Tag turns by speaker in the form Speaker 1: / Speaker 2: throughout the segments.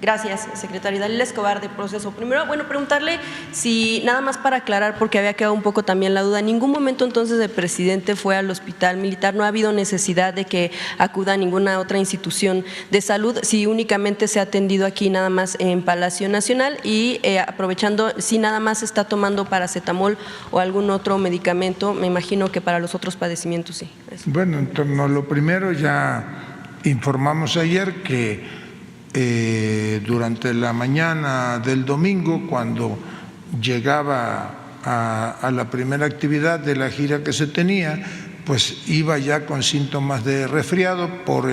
Speaker 1: Gracias, secretario. Dalila Escobar, de Proceso. Primero, bueno, preguntarle si, nada más para aclarar, porque había quedado un poco también la duda, en ningún momento entonces el presidente fue al hospital militar, no ha habido necesidad de que acuda a ninguna otra institución de salud, si únicamente se ha atendido aquí nada más en Palacio Nacional y aprovechando, si nada más está tomando paracetamol o algún otro medicamento, me imagino que para los otros padecimientos sí.
Speaker 2: Bueno, en torno a lo primero, ya informamos ayer que durante la mañana del domingo, cuando llegaba a la primera actividad de la gira que se tenía, pues iba ya con síntomas de resfriado por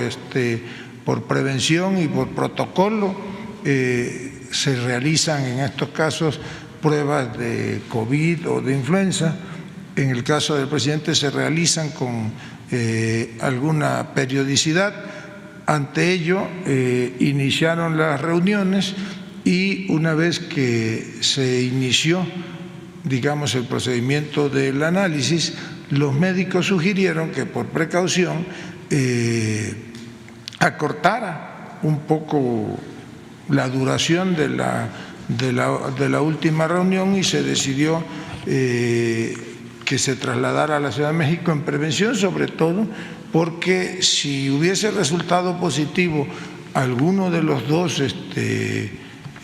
Speaker 2: prevención y por protocolo. Se realizan en estos casos pruebas de COVID o de influenza. En el caso del presidente se realizan con alguna periodicidad. Ante ello, iniciaron las reuniones y una vez que se inició, digamos, el procedimiento del análisis, los médicos sugirieron que por precaución acortara un poco la duración de la última reunión y se decidió que se trasladara a la Ciudad de México en prevención, sobre todo porque si hubiese resultado positivo alguno de los dos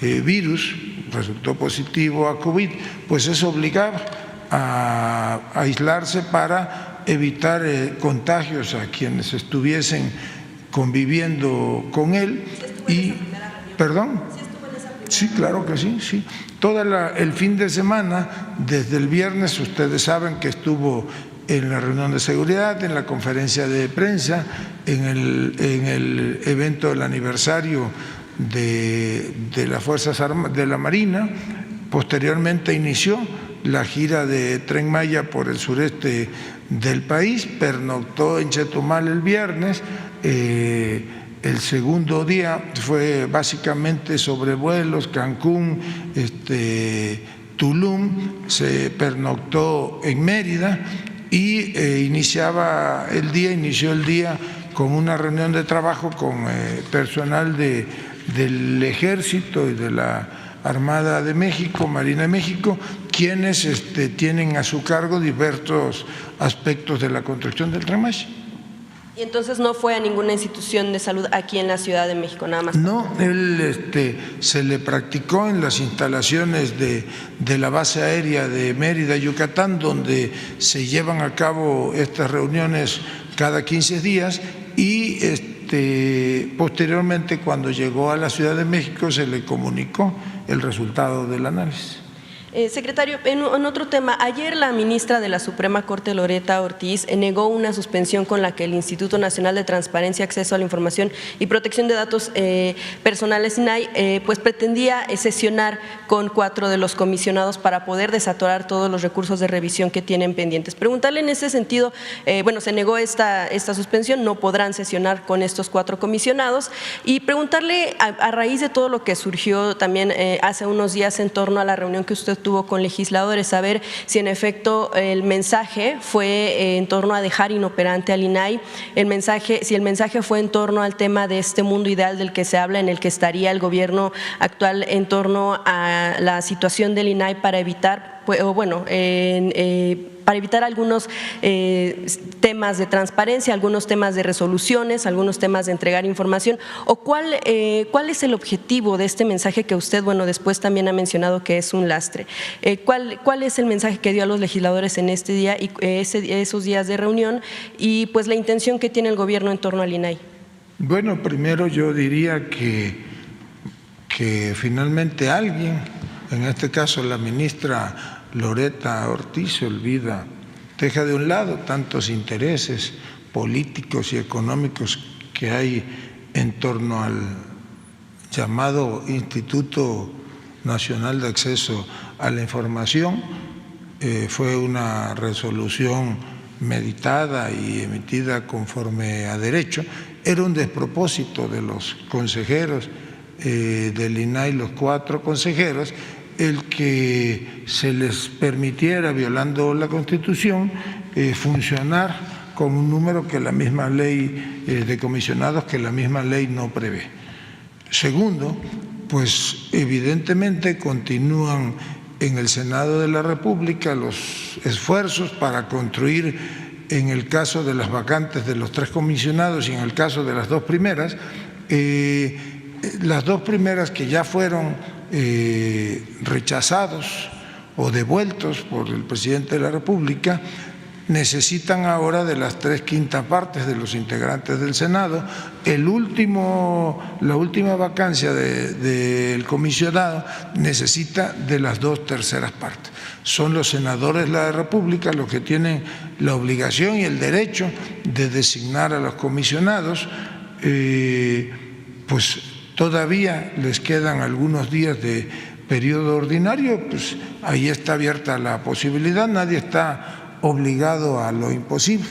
Speaker 2: virus, resultó positivo a COVID, pues eso obligaba a aislarse para evitar contagios a quienes estuviesen conviviendo con él. ¿Perdón? Sí, claro que sí, sí. Todo el fin de semana, desde el viernes, ustedes saben que estuvo en la reunión de seguridad, en la conferencia de prensa, en el evento del aniversario de las Fuerzas Armadas, de la Marina. Posteriormente inició la gira de Tren Maya por el sureste del país, pernoctó en Chetumal el viernes. El segundo día fue básicamente sobrevuelos, Cancún, Tulum, se pernoctó en Mérida y inició el día con una reunión de trabajo con personal del Ejército y de la Armada de México, Marina de México, quienes tienen a su cargo diversos aspectos de la construcción del Tren Maya.
Speaker 1: ¿Y entonces no fue a ninguna institución de salud aquí en la Ciudad de México, nada más?
Speaker 2: No, él se le practicó en las instalaciones de la base aérea de Mérida, Yucatán, donde se llevan a cabo estas reuniones cada 15 días y posteriormente, cuando llegó a la Ciudad de México, se le comunicó el resultado del análisis.
Speaker 1: Secretario, en otro tema, ayer la ministra de la Suprema Corte, Loretta Ortiz, negó una suspensión con la que el Instituto Nacional de Transparencia, Acceso a la Información y Protección de Datos Personales, INAI, pues pretendía sesionar con 4 de los comisionados para poder desatorar todos los recursos de revisión que tienen pendientes. Preguntarle en ese sentido, bueno, se negó esta suspensión, no podrán sesionar con estos 4 comisionados, y preguntarle a raíz de todo lo que surgió también hace unos días en torno a la reunión que usted tuvo con legisladores, saber si en efecto el mensaje fue en torno a dejar inoperante al INAI, si el mensaje fue en torno al tema de este mundo ideal del que se habla, en el que estaría el gobierno actual en torno a la situación del INAI para evitar para evitar algunos temas de transparencia, algunos temas de resoluciones, algunos temas de entregar información, o cuál es el objetivo de este mensaje que usted, después también ha mencionado que es un lastre. ¿Cuál es el mensaje que dio a los legisladores en este día y esos días de reunión y pues la intención que tiene el gobierno en torno al INAI? Bueno, primero yo diría que finalmente alguien, en este caso la ministra Loretta Ortiz, deja de un lado tantos intereses políticos y económicos que hay en torno al llamado Instituto Nacional de Acceso a la Información. Fue una resolución meditada y emitida conforme a derecho. Era un despropósito de los consejeros del INAI, los 4 consejeros, el que se les permitiera, violando la Constitución, funcionar con un número que la misma ley de comisionados, que la misma ley no prevé. Segundo,
Speaker 2: pues evidentemente continúan en el Senado de la República los esfuerzos para construir, en el caso de las vacantes de los 3 comisionados y en el caso de las 2 primeras, las 2 primeras que ya fueron rechazados o devueltos por el presidente de la República, necesitan ahora de las 3/5 partes de los integrantes del Senado. La última vacancia del comisionado necesita de las 2/3 partes. Son los senadores de la República los que tienen la obligación y el derecho de designar a los comisionados. Pues todavía les quedan algunos días de periodo ordinario, pues ahí está abierta la posibilidad, nadie está obligado a lo imposible.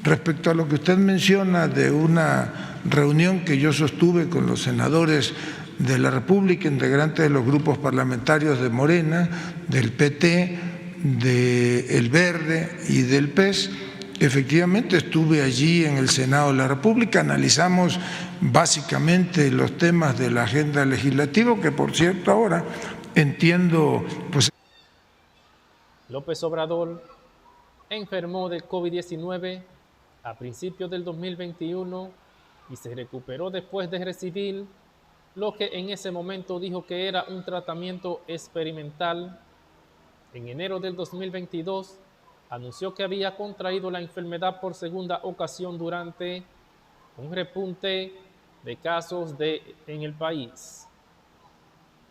Speaker 2: Respecto a lo que usted menciona de una reunión que yo sostuve con los senadores de la República, integrantes de los grupos parlamentarios de Morena, del PT, del Verde y del PES, efectivamente estuve allí en el Senado de la República, analizamos básicamente los temas de la agenda legislativa, que por cierto ahora entiendo pues.
Speaker 3: López Obrador enfermó de COVID-19 a principios del 2021 y se recuperó después de recibir lo que en ese momento dijo que era un tratamiento experimental. En enero del 2022 anunció que había contraído la enfermedad por segunda ocasión durante un repunte de casos en el país.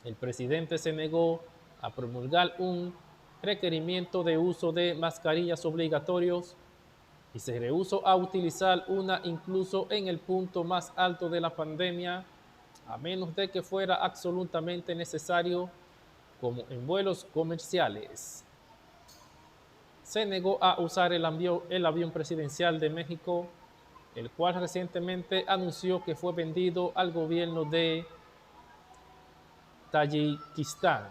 Speaker 3: El presidente se negó a promulgar un requerimiento de uso de mascarillas obligatorios y se rehusó a utilizar una incluso en el punto más alto de la pandemia, a menos de que fuera absolutamente necesario, como en vuelos comerciales. Se negó a usar el avión presidencial de México, el cual recientemente anunció que fue vendido al gobierno de Tayikistán.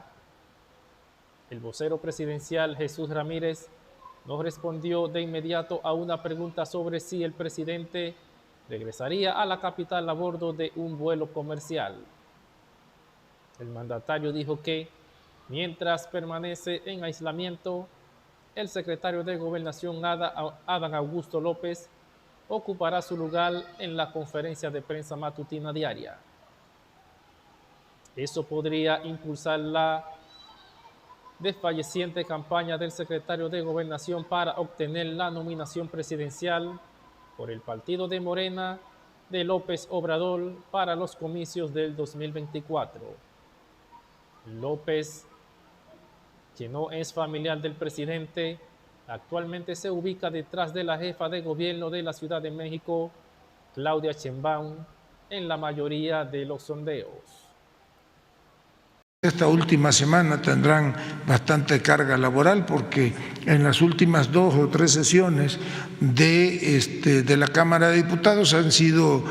Speaker 3: El vocero presidencial Jesús Ramírez no respondió de inmediato a una pregunta sobre si el presidente regresaría a la capital a bordo de un vuelo comercial. El mandatario dijo que, mientras permanece en aislamiento, el secretario de Gobernación, Adán Augusto López, ocupará su lugar en la conferencia de prensa matutina diaria. Eso podría impulsar la desfalleciente campaña del secretario de Gobernación para obtener la nominación presidencial por el partido de Morena de López Obrador para los comicios del 2024. López, que no es familiar del presidente, actualmente se ubica detrás de la jefa de gobierno de la Ciudad de México, Claudia Sheinbaum, en la mayoría de los sondeos.
Speaker 2: Esta última semana tendrán bastante carga laboral porque en las últimas 2 o 3 sesiones de la Cámara de Diputados han sido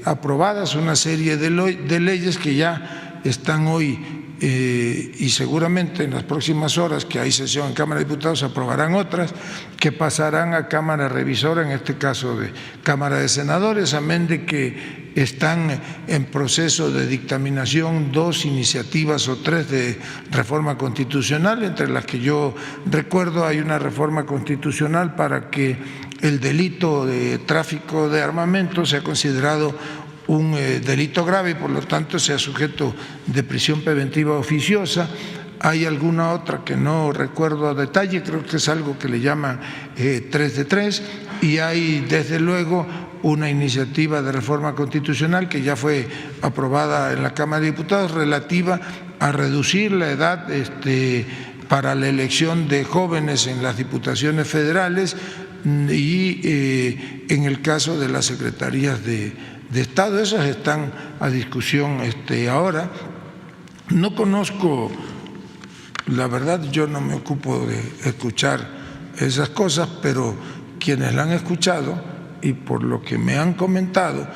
Speaker 2: aprobadas una serie de leyes que ya están hoy y seguramente en las próximas horas que hay sesión en Cámara de Diputados se aprobarán otras que pasarán a Cámara Revisora, en este caso de Cámara de Senadores, amén de que están en proceso de dictaminación 2 iniciativas o 3 de reforma constitucional, entre las que yo recuerdo hay una reforma constitucional para que el delito de tráfico de armamento sea considerado un delito grave y por lo tanto sea sujeto de prisión preventiva oficiosa. Hay alguna otra que no recuerdo a detalle, creo que es algo que le llaman 3 de 3 y hay desde luego una iniciativa de reforma constitucional que ya fue aprobada en la Cámara de Diputados relativa a reducir la edad para la elección de jóvenes en las diputaciones federales y en el caso de las secretarías de Estado, esas están a discusión ahora. No conozco, la verdad yo no me ocupo de escuchar esas cosas, pero quienes la han escuchado y por lo que me han comentado,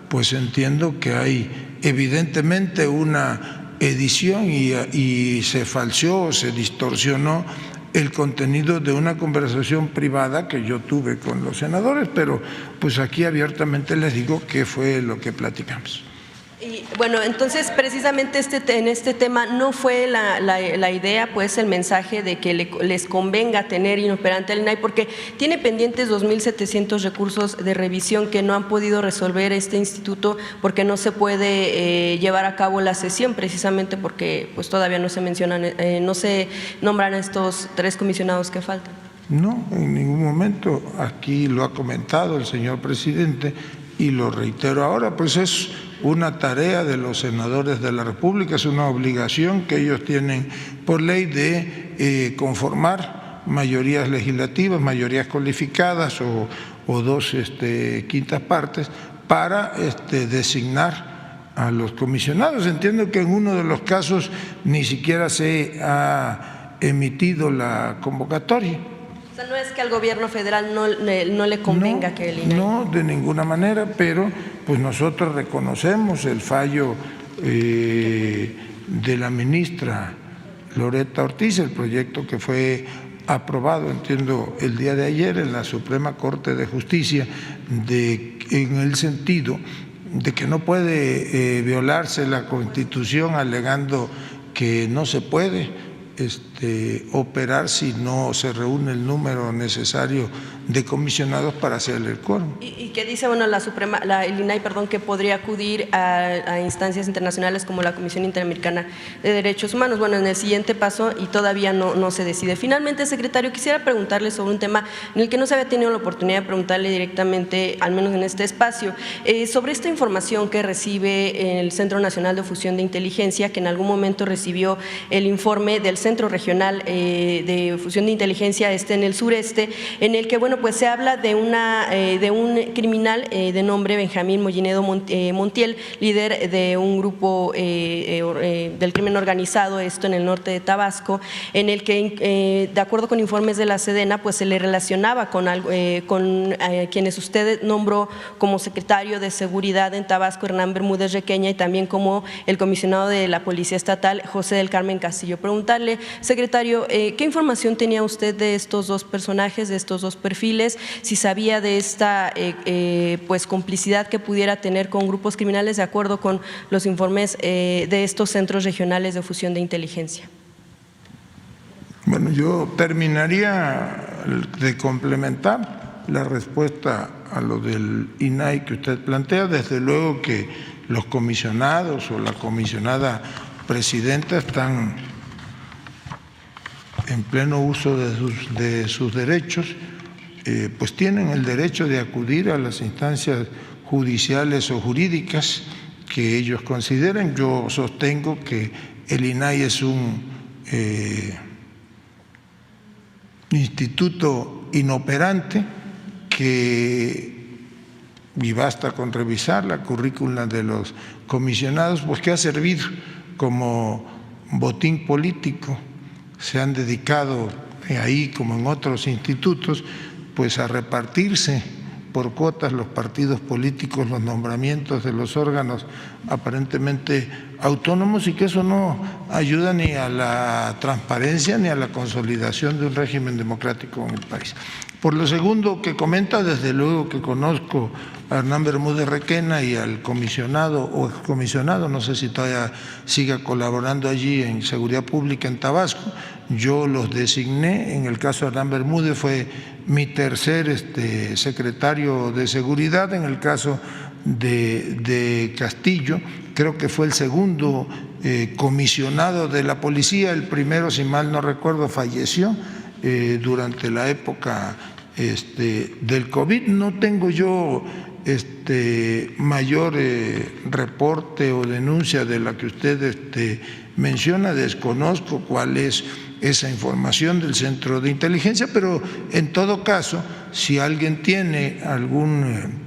Speaker 2: pues entiendo que hay evidentemente una edición y se falseó o se distorsionó el contenido de una conversación privada que yo tuve con los senadores, pero pues aquí abiertamente les digo qué fue lo que platicamos.
Speaker 1: Y bueno, entonces precisamente en este tema no fue la idea, pues el mensaje de que les convenga tener inoperante al INAI, porque tiene pendientes 2.700 recursos de revisión que no han podido resolver este instituto porque no se puede llevar a cabo la sesión, precisamente porque pues todavía no se mencionan, no se nombran estos 3 comisionados que faltan.
Speaker 2: No, en ningún momento. Aquí lo ha comentado el señor presidente y lo reitero ahora, pues es una tarea de los senadores de la República, es una obligación que ellos tienen por ley de conformar mayorías legislativas, mayorías cualificadas o 2/5 partes para designar a los comisionados. Entiendo que en uno de los casos ni siquiera se ha emitido la convocatoria.
Speaker 1: O sea, no es que al gobierno federal no le convenga que el INAI…
Speaker 2: No, de ninguna manera, pero pues nosotros reconocemos el fallo de la ministra Loretta Ortiz, el proyecto que fue aprobado, entiendo, el día de ayer en la Suprema Corte de Justicia, en el sentido de que no puede violarse la Constitución alegando que no se puede operar si no se reúne el número necesario de comisionados para hacer el quórum.
Speaker 1: Y que dice, bueno, el INAI, que podría acudir a instancias internacionales como la Comisión Interamericana de Derechos Humanos. Bueno, en el siguiente paso, y todavía no se decide. Finalmente, secretario, quisiera preguntarle sobre un tema en el que no se había tenido la oportunidad de preguntarle directamente, al menos en este espacio, sobre esta información que recibe el Centro Nacional de Fusión de Inteligencia, que en algún momento recibió el informe del Centro Regional de Fusión de Inteligencia en el sureste, en el que, bueno, pues se habla de un criminal de nombre Benjamín Mollinedo Montiel, líder de un grupo del crimen organizado, esto en el norte de Tabasco, en el que, de acuerdo con informes de la Sedena, pues se le relacionaba con quienes usted nombró como secretario de Seguridad en Tabasco, Hernán Bermúdez Requeña, y también como el comisionado de la Policía Estatal, José del Carmen Castillo. Preguntarle, secretario, ¿qué información tenía usted de estos 2 personajes, de estos 2 perfiles? Si sabía de esta pues complicidad que pudiera tener con grupos criminales de acuerdo con los informes de estos centros regionales de fusión de inteligencia.
Speaker 2: Bueno, yo terminaría de complementar la respuesta a lo del INAI que usted plantea. Desde luego que los comisionados o la comisionada presidenta están en pleno uso de sus derechos, pues tienen el derecho de acudir a las instancias judiciales o jurídicas que ellos consideren. Yo sostengo que el INAI es un instituto inoperante y basta con revisar la currícula de los comisionados, pues que ha servido como botín político. Se han dedicado ahí, como en otros institutos, pues a repartirse por cuotas los partidos políticos, los nombramientos de los órganos aparentemente autónomos, y que eso no ayuda ni a la transparencia ni a la consolidación de un régimen democrático en el país. Por lo segundo que comenta, desde luego que conozco a Hernán Bermúdez Requena y al comisionado o excomisionado, no sé si todavía siga colaborando allí en Seguridad Pública en Tabasco. Yo los designé, en el caso de Hernán Bermúdez fue mi tercer secretario de Seguridad, en el caso de Castillo creo que fue el segundo comisionado de la policía. El primero, si mal no recuerdo, falleció durante la época del COVID. No tengo yo mayor reporte o denuncia de la que usted menciona. Desconozco cuál es esa información del Centro de Inteligencia, pero en todo caso, si alguien tiene algún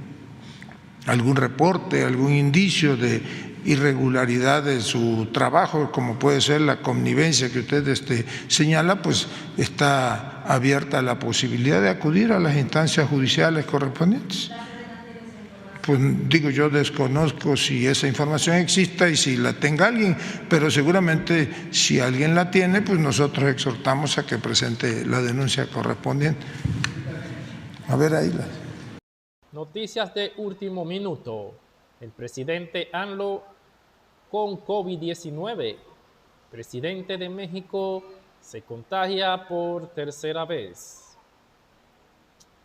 Speaker 2: reporte, algún indicio de irregularidad de su trabajo, como puede ser la connivencia que usted señala, pues está abierta la posibilidad de acudir a las instancias judiciales correspondientes. Pues digo, yo desconozco si esa información exista y si la tenga alguien, pero seguramente si alguien la tiene, pues nosotros exhortamos a que presente la denuncia correspondiente. A ver ahí
Speaker 3: Noticias de último minuto. El presidente AMLO con COVID-19. Presidente de México se contagia por tercera vez.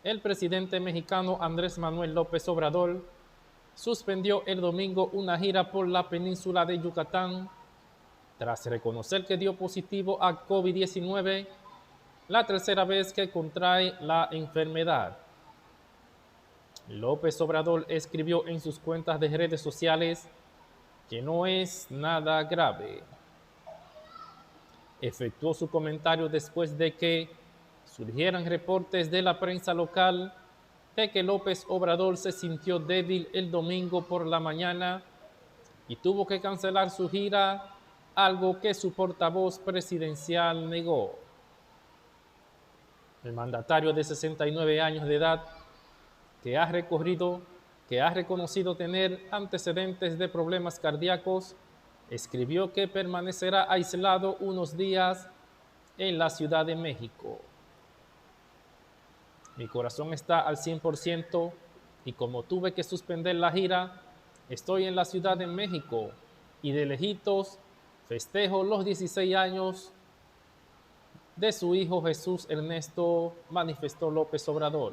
Speaker 3: El presidente mexicano Andrés Manuel López Obrador suspendió el domingo una gira por la península de Yucatán tras reconocer que dio positivo a COVID-19, la tercera vez que contrae la enfermedad. López Obrador escribió en sus cuentas de redes sociales que no es nada grave. Efectuó su comentario después de que surgieran reportes de la prensa local de que López Obrador se sintió débil el domingo por la mañana y tuvo que cancelar su gira, algo que su portavoz presidencial negó. El mandatario de 69 años de edad, que ha reconocido tener antecedentes de problemas cardíacos, escribió que permanecerá aislado unos días en la Ciudad de México. Mi corazón está al 100% y como tuve que suspender la gira, estoy en la Ciudad de México y de lejitos festejo los 16 años de su hijo Jesús Ernesto, manifestó López Obrador.